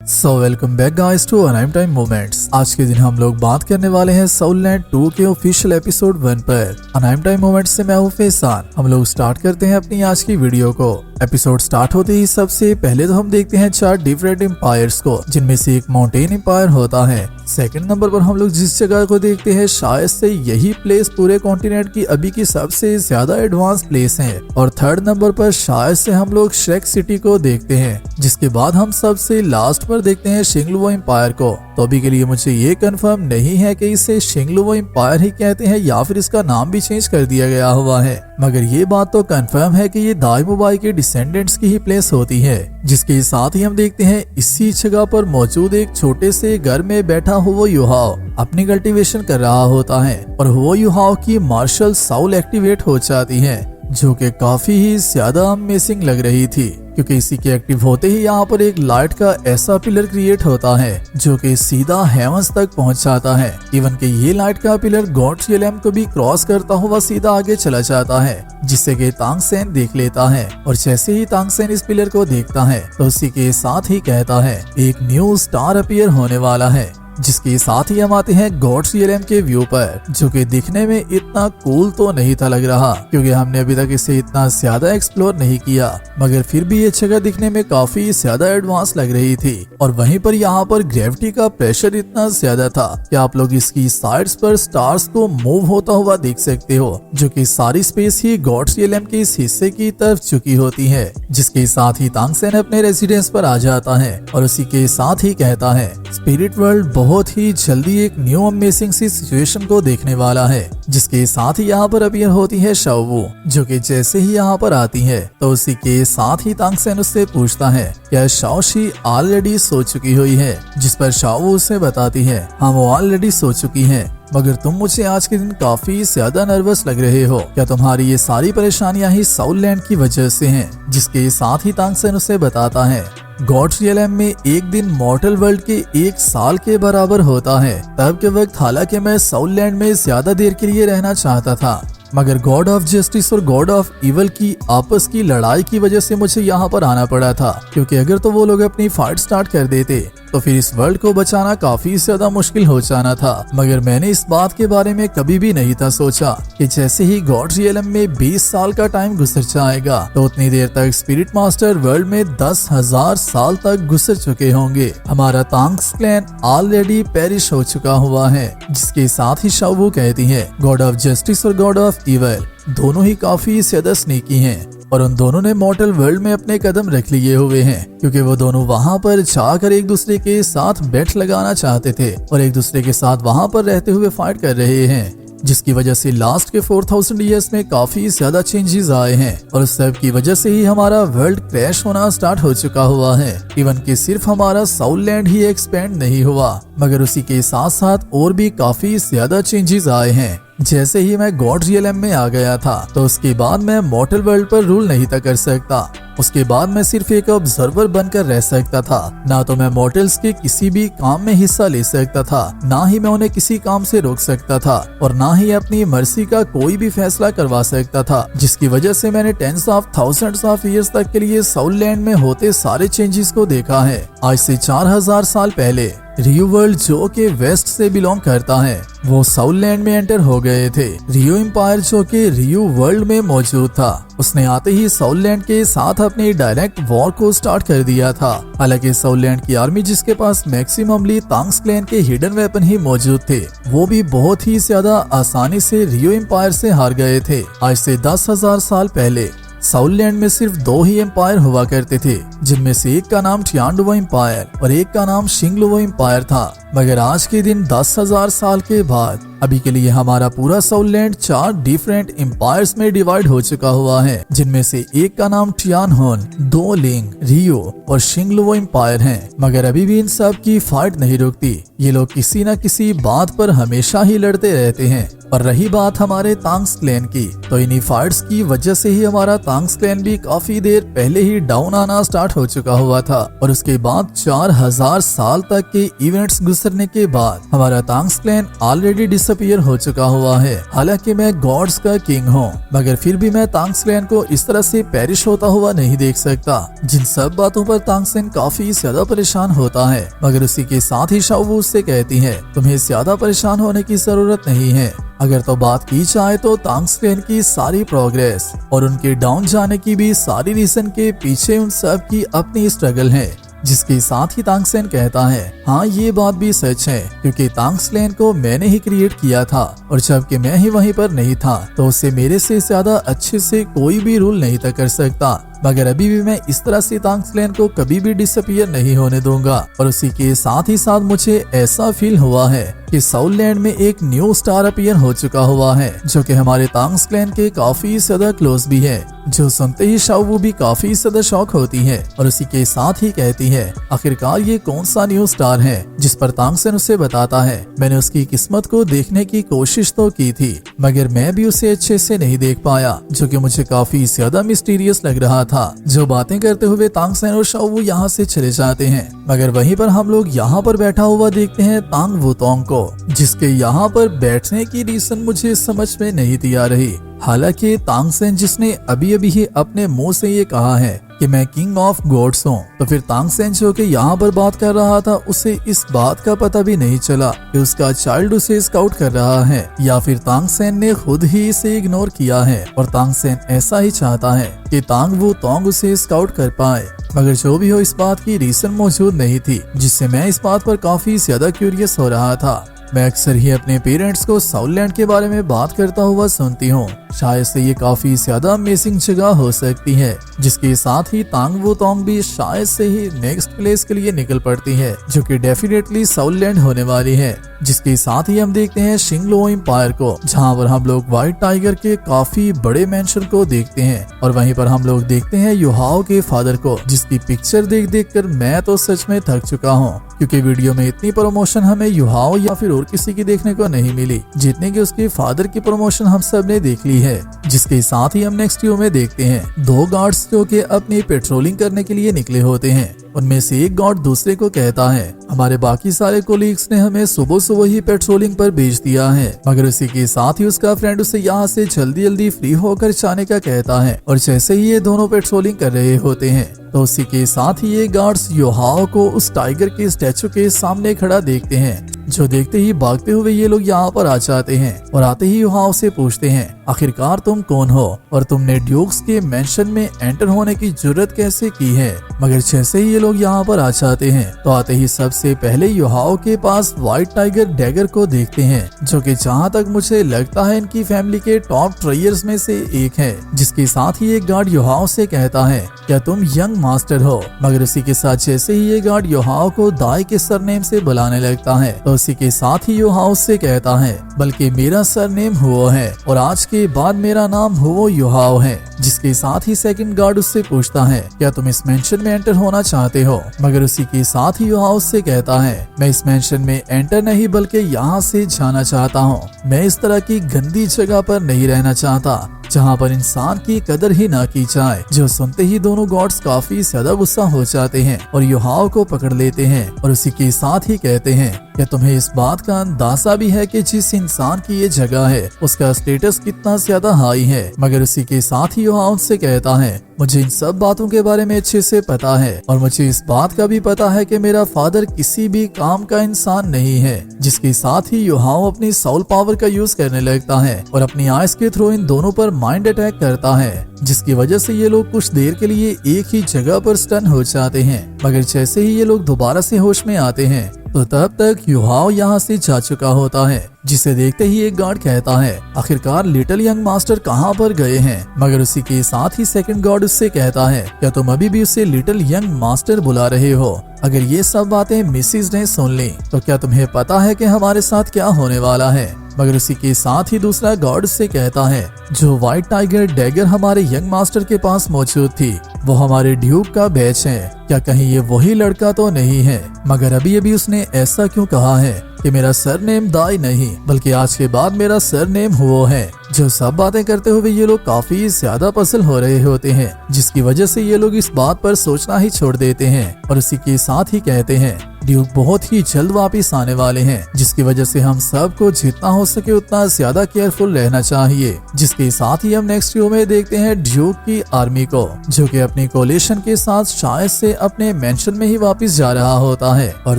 Welcome back guys to anime time moments. आज के दिन हम लोग बात करने वाले हैं सोल लैंड 2 के ऑफिशियल एपिसोड 1 पर। अनाइम टाइम मोमेंट्स से मैं हूं फैसान। हम लोग स्टार्ट करते हैं अपनी आज की वीडियो को। एपिसोड स्टार्ट होते ही सबसे पहले तो हम देखते हैं 4 डिफरेंट एम्पायर्स को, जिनमें से एक माउंटेन एम्पायर होता है। सेकंड नंबर पर हम लोग जिस जगह को देखते हैं, शायद से यही प्लेस पूरे कॉन्टिनेंट की अभी की सबसे ज्यादा एडवांस प्लेस है। और थर्ड नंबर पर शायद से हम लोग श्रेक सिटी को देखते हैं, जिसके बाद हम सबसे लास्ट पर देखते हैं शिंगलुओ एम्पायर को। तो अभी के लिए मुझे ये कंफर्म नहीं है कि इसे शिंगलुओ एम्पायर ही कहते हैं या फिर इसका नाम भी चेंज कर दिया गया हुआ है, मगर ये बात तो कंफर्म है कि ये दाइमोबाई के डिसेंडेंट्स की ही प्लेस होती है। जिसके साथ ही हम देखते हैं इसी जगह पर मौजूद एक छोटे से घर में बैठा हुआ युहाओ अपनी कल्टीवेशन कर रहा होता है और वो युहाओ की मार्शल साउल एक्टिवेट हो जाती है, जो कि काफी ही ज्यादा अमेजिंग लग रही थी, क्योंकि इसी के एक्टिव होते ही यहाँ पर एक लाइट का ऐसा पिलर क्रिएट होता है जो कि सीधा हेवंस तक पहुँच जाता है। इवन कि ये लाइट का पिलर गॉड रियलम को भी क्रॉस करता हुआ सीधा आगे चला जाता है, जिससे कि तांग सेन देख लेता है। और जैसे ही तांग सेन इस पिलर को देखता है तो उसी के साथ ही कहता है एक न्यू स्टार अपीयर होने वाला है। जिसके साथ ही हम आते हैं गॉड रियलम के व्यू पर, जो कि दिखने में इतना कूल तो नहीं था लग रहा, क्योंकि हमने अभी तक इसे इतना ज्यादा एक्सप्लोर नहीं किया, मगर फिर भी ये जगह दिखने में काफी ज्यादा एडवांस लग रही थी। और वहीं पर यहाँ पर ग्रेविटी का प्रेशर इतना ज्यादा था कि आप लोग इसकी साइड्स पर स्टार्स को मूव होता हुआ देख सकते हो, जो कि सारी स्पेस ही गॉड रियलम के इस हिस्से की तरफ झुकी होती है। जिसके साथ ही तांग सेन अपने रेजिडेंस पर आ जाता है और उसी के साथ ही कहता है स्पिरिट वर्ल्ड बहुत ही जल्दी एक न्यू अमेजिंग सी सिचुएशन को देखने वाला है। जिसके साथ ही यहाँ पर अपीयर होती है शाओवू, जो कि जैसे ही यहाँ पर आती है तो उसी के साथ ही तांग सेन उससे पूछता है क्या शाओशी ऑलरेडी सो चुकी हुई है, जिस पर शाओवू उसे बताती है हाँ वो ऑलरेडी सो चुकी है, मगर तुम मुझे आज के दिन काफी ज्यादा नर्वस लग रहे हो, क्या तुम्हारी ये सारी परेशानियां ही सोल लैंड की वजह से हैं? जिसके साथ ही तांग सेन उसे बताता है गॉड रियलम में एक दिन मॉर्टल वर्ल्ड के 1 साल के बराबर होता है। तब के वक्त हालांकि मैं सोल लैंड में ज्यादा देर के लिए रहना चाहता था, मगर गॉड ऑफ जस्टिस और गॉड ऑफ इवल की आपस की लड़ाई की वजह से मुझे यहाँ पर आना पड़ा था, क्योंकि अगर तो वो लोग अपनी फाइट स्टार्ट कर देते तो फिर इस वर्ल्ड को बचाना काफी ज्यादा मुश्किल हो जाना था। मगर मैंने इस बात के बारे में कभी भी नहीं था सोचा कि जैसे ही गॉड रियलम में 20 साल का टाइम गुजर जाएगा तो उतनी देर तक स्पिरिट मास्टर वर्ल्ड में 10,000 साल तक गुजर चुके होंगे। हमारा तांग्स क्लैन ऑलरेडी पेरिश हो चुका हुआ है। जिसके साथ ही शाओवू कहती है गॉड ऑफ जस्टिस और गॉड ऑफ इवल दोनों ही काफी ज्यादा स्नीकी हैं और उन दोनों ने मॉर्टल वर्ल्ड में अपने कदम रख लिए हुए हैं, क्योंकि वो दोनों वहाँ पर जाकर एक दूसरे के साथ बेट लगाना चाहते थे और एक दूसरे के साथ वहाँ पर रहते हुए फाइट कर रहे हैं। जिसकी वजह से लास्ट के 4000 ईयर्स में काफी ज्यादा चेंजेस आए हैं और उस सब की वजह से ही हमारा वर्ल्ड क्रैश होना स्टार्ट हो चुका हुआ है। इवन कि सिर्फ हमारा सोल लैंड ही एक्सपेंड नहीं हुआ, मगर उसी के साथ साथ और भी काफी ज्यादा चेंजेस आए हैं। जैसे ही मैं गॉड रियलम में आ गया था तो उसके बाद मैं मॉर्टल वर्ल्ड पर रूल नहीं था कर सकता। उसके बाद मैं सिर्फ एक ऑब्जर्वर बनकर रह सकता था। ना तो मैं मॉर्टल्स के किसी भी काम में हिस्सा ले सकता था, ना ही मैं उन्हें किसी काम से रोक सकता था और ना ही अपनी मर्जी का कोई भी फैसला करवा सकता था। जिसकी वजह से मैंने tens of thousands of years तक के लिए सोल लैंड में होते सारे चेंजेस को देखा है। आज से 4000 साल पहले रियो वर्ल्ड, जो के वेस्ट से बिलोंग करता है, वो सोल लैंड में एंटर हो गए थे। रियो एम्पायर, जो के रियो वर्ल्ड में मौजूद था, उसने आते ही सोल लैंड के साथ अपने डायरेक्ट वॉर को स्टार्ट कर दिया था। हालांकि सोल लैंड की आर्मी, जिसके पास मैक्सिममली तांग्स क्लैन के हिडन वेपन ही मौजूद थे, वो भी बहुत ही ज्यादा आसानी से रियो एम्पायर से हार गए थे। आज से 10,000 साल पहले सोल लैंड में सिर्फ 2 ही एम्पायर हुआ करते थे, जिनमें से एक का नाम टियानडुओ एम्पायर और एक का नाम शिंगलुओ एम्पायर था। मगर आज के दिन 10,000 साल के बाद अभी के लिए हमारा पूरा सोल लैंड 4 डिफरेंट एम्पायर्स में डिवाइड हो चुका हुआ है, जिनमें से एक का नाम टियानहोन, 2 लिंग, रियो और शिंगलुओ एम्पायर हैं। मगर अभी भी इन सब की फाइट नहीं रुकती। ये लोग किसी न किसी बात पर हमेशा ही लड़ते रहते हैं। और रही बात हमारे तांग्स क्लैन की, तो इन्हीं फाइट्स की वजह से ही हमारा तांग्स क्लैन भी काफी देर पहले ही डाउन आना स्टार्ट हो चुका हुआ था। और उसके बाद 4000 साल तक के इवेंट्स गुजरने के बाद हमारा तांग्स क्लैन ऑलरेडी डिसअपियर हो चुका हुआ है। हालांकि मैं गॉड्स का किंग हूँ, मगर फिर भी मैं तांगसेन को इस तरह से पेरिश होता हुआ नहीं देख सकता। जिन सब बातों पर तांगसेन काफी ज्यादा परेशान होता है, मगर उसी के साथ ही शाओवू उससे कहती है तुम्हें ज्यादा परेशान होने की जरूरत नहीं है। अगर तो बात की जाए तो तांगसेन की सारी प्रोग्रेस और उनके डाउन जाने की भी सारी रीजन के पीछे उन सब की अपनी स्ट्रगल है। जिसके साथ ही तांगसेन कहता है हाँ ये बात भी सच है, क्योंकि तांगसेन को मैंने ही क्रिएट किया था और जबकि मैं ही वहीं पर नहीं था तो उसे मेरे से ज्यादा अच्छे से कोई भी रूल नहीं था कर सकता। मगर अभी भी मैं इस तरह से तांगसेन को कभी भी डिसअपियर नहीं होने दूंगा। और उसी के साथ ही साथ मुझे ऐसा फील हुआ है कि साउथ लैंड में एक न्यू स्टार अपीयर हो चुका हुआ है, जो कि हमारे तांगसेन के काफी ज्यादा क्लोज भी है। जो सुनते ही शाओवू भी काफी ज्यादा शॉक होती है और उसी के साथ ही कहती है आखिरकार ये कौन सा न्यू स्टार है। जिस पर तांगसेन उसे बताता है मैंने उसकी किस्मत को देखने की कोशिश तो की थी, मगर मैं भी उसे अच्छे से नहीं देख पाया, जो कि मुझे काफी ज्यादा मिस्टीरियस लग रहा था। जो बातें करते हुए तांगसेन और शाओवू यहाँ से चले जाते हैं, मगर वहीं पर हम लोग यहाँ पर बैठा हुआ देखते हैं तांग वुतोंग को, जिसके यहाँ पर बैठने की रीजन मुझे समझ में नहीं थी आ रही। हालांकि तांगसेन जिसने अभी अभी ही अपने मुंह से ये कहा है कि मैं किंग ऑफ गॉड्स हूँ, तो फिर तांगसेन जो कि यहाँ पर बात कर रहा था उसे इस बात का पता भी नहीं चला कि उसका चाइल्ड उसे स्काउट कर रहा है, या फिर तांगसेन ने खुद ही इसे इग्नोर किया है और तांगसेन ऐसा ही चाहता है कि तांग वुतोंग उसे स्काउट कर पाए। मगर जो भी हो इस बात की रीजन मौजूद नहीं थी, जिससे मैं इस बात पर काफी ज्यादा क्यूरियस हो रहा था। मैं अक्सर ही अपने पेरेंट्स को साउथ लैंड के बारे में बात करता हुआ सुनती हूँ। शायद से ये काफी ज्यादा अमेजिंग जगह हो सकती है, जिसके साथ ही तांग वुतोंग भी शायद से ही नेक्स्ट प्लेस के लिए निकल पड़ती है, जो कि डेफिनेटली साउथ लैंड होने वाली है। जिसके साथ ही हम देखते हैं शिंगलो एम्पायर को, जहाँ पर हम लोग व्हाइट टाइगर के काफी बड़े मेंशन को देखते हैं और वहीं पर हम लोग देखते हैं युहाओ के फादर को, जिसकी पिक्चर देख देख कर मैं तो सच में थक चुका हूँ, क्योंकि वीडियो में इतनी प्रमोशन हमें युहाओ या फिर और किसी की देखने को नहीं मिली जितने की उसके फादर की प्रमोशन हम सब ने देख ली है। जिसके साथ ही हम नेक्स्ट व्यू में देखते हैं दो गार्ड्स जो कि अपनी पेट्रोलिंग करने के लिए निकले होते हैं। उनमें से एक गार्ड दूसरे को कहता है हमारे बाकी सारे कोलीग्स ने हमें सुबह सुबह ही पेट्रोलिंग पर भेज दिया है, मगर उसी के साथ ही उसका फ्रेंड उसे यहाँ से जल्दी जल्दी फ्री होकर जाने का कहता है। और जैसे ही ये दोनों पेट्रोलिंग कर रहे होते हैं तो उसी के साथ ही ये गार्ड्स युहाओ को उस टाइगर के स्टैचू के सामने खड़ा देखते हैं, जो देखते ही भागते हुए ये लोग यहाँ पर आ जाते हैं और आते ही युहाओ से पूछते हैं आखिरकार तुम कौन हो और तुमने ड्यूक्स के मेंशन में एंटर होने की जरूरत कैसे की है। मगर जैसे ही ये लोग यहाँ पर आ जाते हैं तो आते ही सबसे पहले युहाओ के पास व्हाइट टाइगर डैगर को देखते हैं, जो कि जहाँ तक मुझे लगता है इनकी फैमिली के टॉप ट्रेयर्स में से एक है। जिसके साथ ही एक गार्ड युहाओ से कहता है क्या तुम यंग मास्टर हो, मगर उसी के साथ जैसे ही ये गार्ड युहाओ को दाई के सरनेम से बुलाने लगता है तो उसी के साथ ही युहाओ से कहता है बल्कि मेरा सरनेम हुओ है और आज के बाद मेरा नाम हुओ युहाओ है। जिसके साथ ही सेकंड गार्ड उससे पूछता है क्या तुम इस मेंशन में एंटर होना चाहते हो, मगर उसी के साथ ही युहाओ उससे कहता है मैं इस मेंशन में एंटर नहीं बल्कि यहाँ से जाना चाहता हूँ। मैं इस तरह की गंदी जगह पर नहीं रहना चाहता जहाँ पर इंसान की कदर ही ना की जाए। जो सुनते ही दोनों गॉड्स काफी ज्यादा गुस्सा हो जाते हैं और युहाओ को पकड़ लेते हैं और उसी के साथ ही कहते हैं क्या तुम्हें इस बात का अंदाजा भी है कि जिस इंसान की ये जगह है उसका स्टेटस कितना ज्यादा हाई है। मगर उसी के साथ ही युहाओ से कहता है मुझे इन सब बातों के बारे में अच्छे से पता है और मुझे इस बात का भी पता है कि मेरा फादर किसी भी काम का इंसान नहीं है। जिसके साथ ही युहाओ अपनी सोल पावर का यूज करने लगता है और अपनी आइस के थ्रू इन दोनों पर माइंड अटैक करता है, जिसकी वजह से ये लोग कुछ देर के लिए एक ही जगह पर स्टन हो जाते हैं। मगर जैसे ही ये लोग दोबारा से होश में आते हैं तो तब तक युहाओ यहाँ से जा चुका होता है। जिसे देखते ही एक गार्ड कहता है आखिरकार लिटिल यंग मास्टर कहाँ पर गए हैं। मगर उसी के साथ ही सेकंड गार्ड उससे कहता है क्या तुम अभी भी उसे लिटिल यंग मास्टर बुला रहे हो। अगर ये सब बातें मिसिस ने सुन ली तो क्या तुम्हें पता है कि हमारे साथ क्या होने वाला है। मगर उसी के साथ ही दूसरा गार्ड से कहता है जो व्हाइट टाइगर डैगर हमारे यंग मास्टर के पास मौजूद थी वो हमारे ड्यूक का बैच है, क्या कहीं ये वही लड़का तो नहीं है। मगर अभी अभी उसने ऐसा क्यों कहा है कि मेरा सरनेम दाई नहीं बल्कि आज के बाद मेरा सरनेम हुओ है। जो सब बातें करते हुए ये लोग काफी ज्यादा पजल हो रहे होते हैं, जिसकी वजह से ये लोग इस बात पर सोचना ही छोड़ देते हैं और उसी के साथ ही कहते हैं ड्यूक बहुत ही जल्द वापिस आने वाले हैं, जिसकी वजह से हम सबको जितना हो सके उतना ज्यादा केयरफुल रहना चाहिए। जिसके साथ ही हम नेक्स्ट वीडियो में देखते हैं ड्यूक की आर्मी को, जो कि अपनी कोलिशन के साथ शायद से अपने मेंशन में ही वापस जा रहा होता है। और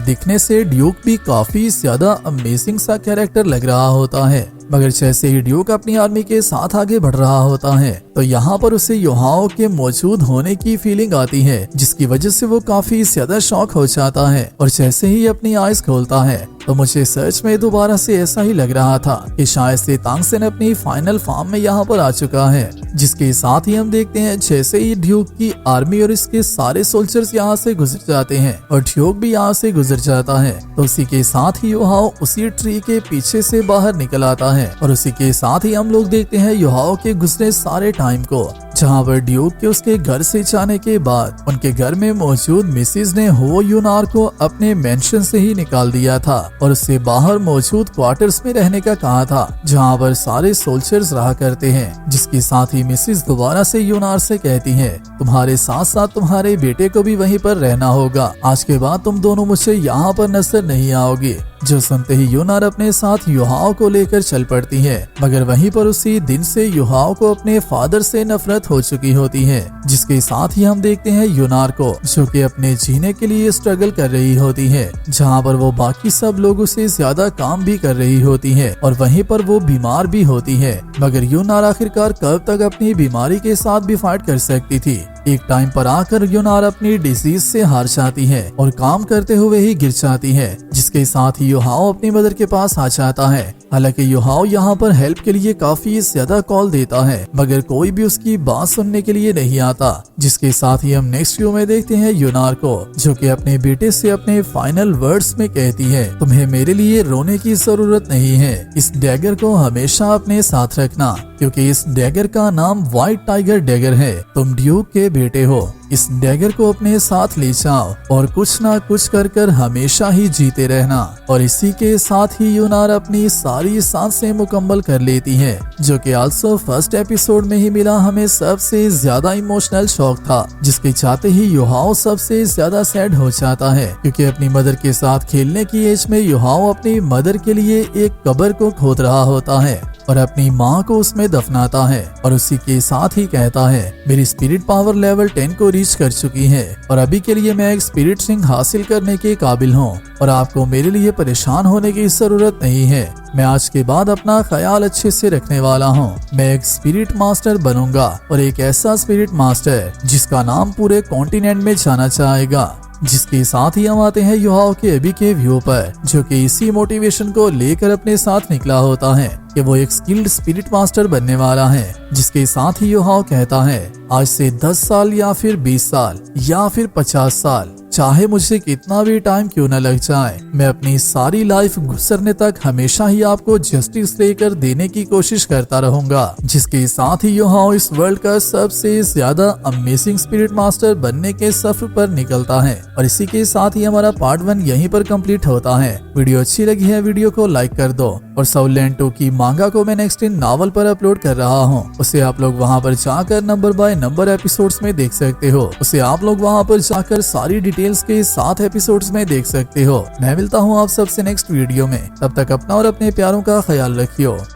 दिखने से ड्यूक भी काफी ज्यादा अमेजिंग सा कैरेक्टर लग रहा होता है। मगर जैसे ही ड्यूक अपनी आर्मी के साथ आगे बढ़ रहा होता है तो यहाँ पर उसे युहाओं के मौजूद होने की फीलिंग आती है, जिसकी वजह से वो काफी ज्यादा शॉक हो जाता है। और जैसे ही अपनी आइज खोलता है तो मुझे सच में दोबारा से ऐसा ही लग रहा था कि शायद से तांगसेन अपनी फाइनल फॉर्म में यहाँ पर आ चुका है। जिसके साथ ही हम देखते हैं जैसे ही ड्यूक की आर्मी और इसके सारे सोल्जर्स यहाँ से गुजर जाते हैं और ड्यूक भी यहाँ से गुजर जाता है, तो उसी के साथ ही युहाओ उसी ट्री के पीछे से बाहर निकल आता है। और उसी के साथ ही हम लोग देखते हैं युहाओ के गुजरे सारे टाइम को, जहाँ पर ड्यूक के उसके घर से जाने के बाद उनके घर में मौजूद मिसिज ने हो यूनार को अपने मेंशन से ही निकाल दिया था और उससे बाहर मौजूद क्वार्टर्स में रहने का कहा था, जहाँ पर सारे सोल्जर्स रहा करते हैं। जिसके साथ ही मिसिज दोबारा से यूनार से कहती है, तुम्हारे साथ साथ तुम्हारे बेटे को भी वहीं पर रहना होगा, आज के बाद तुम दोनों मुझे यहाँ पर नजर नहीं आओगे। जो सुनते ही यूनार अपने साथ युहाओ को लेकर चल पड़ती है। मगर वहीं पर उसी दिन से युहाओ को अपने फादर से नफरत हो चुकी होती है। जिसके साथ ही हम देखते हैं यूनार को, जो कि अपने जीने के लिए स्ट्रगल कर रही होती है, जहां पर वो बाकी सब लोगों से ज्यादा काम भी कर रही होती है और वहीं पर वो बीमार भी होती है। मगर यूनार आखिरकार कब तक अपनी बीमारी के साथ भी फाइट कर सकती थी। एक टाइम पर आकर यूनार अपनी डिजीज से हार जाती है और काम करते हुए ही गिर जाती है। जिसके साथ ही युहाओ अपनी मदर के पास आ जाता है। हालांकि युहाओ यहाँ पर हेल्प के लिए काफी ज्यादा कॉल देता है, मगर कोई भी उसकी बात सुनने के लिए नहीं आता। जिसके साथ ही हम नेक्स्ट वीडियो में देखते हैं यूनार को, जो कि अपने बेटे से अपने फाइनल वर्ड्स में कहती है, तुम्हें मेरे लिए रोने की जरूरत नहीं है, इस डैगर को हमेशा अपने साथ रखना, क्योंकि इस डैगर का नाम व्हाइट टाइगर डैगर है। तुम ड्यूक के बेटे हो, इस डैगर को अपने साथ ले जाओ और कुछ ना कुछ कर कर हमेशा ही जीते रहना। और इसी के साथ ही यूनार अपनी सारी सांसें मुकम्मल कर लेती है, जो कि आल्सो फर्स्ट एपिसोड में ही मिला हमें सबसे ज्यादा इमोशनल शॉक था, जिसके चाहते ही युहाओ सबसे ज्यादा सैड हो जाता है, क्योंकि अपनी मदर के साथ खेलने की एज में युहाओ अपनी मदर के लिए एक कब्र को खोद रहा होता है और अपनी माँ को उसमें दफनाता है। और उसी के साथ ही कहता है, मेरी स्पिरिट पावर लेवल 10 को रीच कर चुकी है और अभी के लिए मैं एक स्पिरिट रिंग हासिल करने के काबिल हूँ और आपको मेरे लिए परेशान होने की जरूरत नहीं है। मैं आज के बाद अपना ख्याल अच्छे से रखने वाला हूँ। मैं एक स्पिरिट मास्टर बनूंगा और एक ऐसा स्पिरिट मास्टर जिसका नाम पूरे कॉन्टिनेंट में जाना चाहेगा। जिसके साथ ही हम आते हैं युहाओ के अभी के व्यू पर, जो कि इसी मोटिवेशन को लेकर अपने साथ निकला होता है कि वो एक स्किल्ड स्पिरिट मास्टर बनने वाला है। जिसके साथ ही युहाओ कहता है, आज से 10 साल या फिर 20 साल या फिर 50 साल, चाहे मुझे कितना भी टाइम क्यों न लग जाए, मैं अपनी सारी लाइफ गुजरने तक हमेशा ही आपको जस्टिस लेकर देने की कोशिश करता रहूंगा। जिसके साथ ही युहाओ इस वर्ल्ड का सबसे ज्यादा अमेजिंग स्पिरिट मास्टर बनने के सफर पर निकलता है। और इसी के साथ ही हमारा पार्ट 1 यहीं पर कंप्लीट होता है। वीडियो अच्छी लगी है, वीडियो को लाइक कर दो। और सोल लैंड 2 की मांगा को मैं नेक्स्ट इन नॉवल पर अपलोड कर रहा हूँ, उसे आप लोग वहाँ पर जाकर नंबर बाय नंबर एपिसोड्स में देख सकते हो। उसे आप लोग वहाँ पर जाकर सारी डिटेल्स के साथ एपिसोड्स में देख सकते हो। मैं मिलता हूँ आप सबसे नेक्स्ट वीडियो में, तब तक अपना और अपने प्यारों का ख्याल रखियो।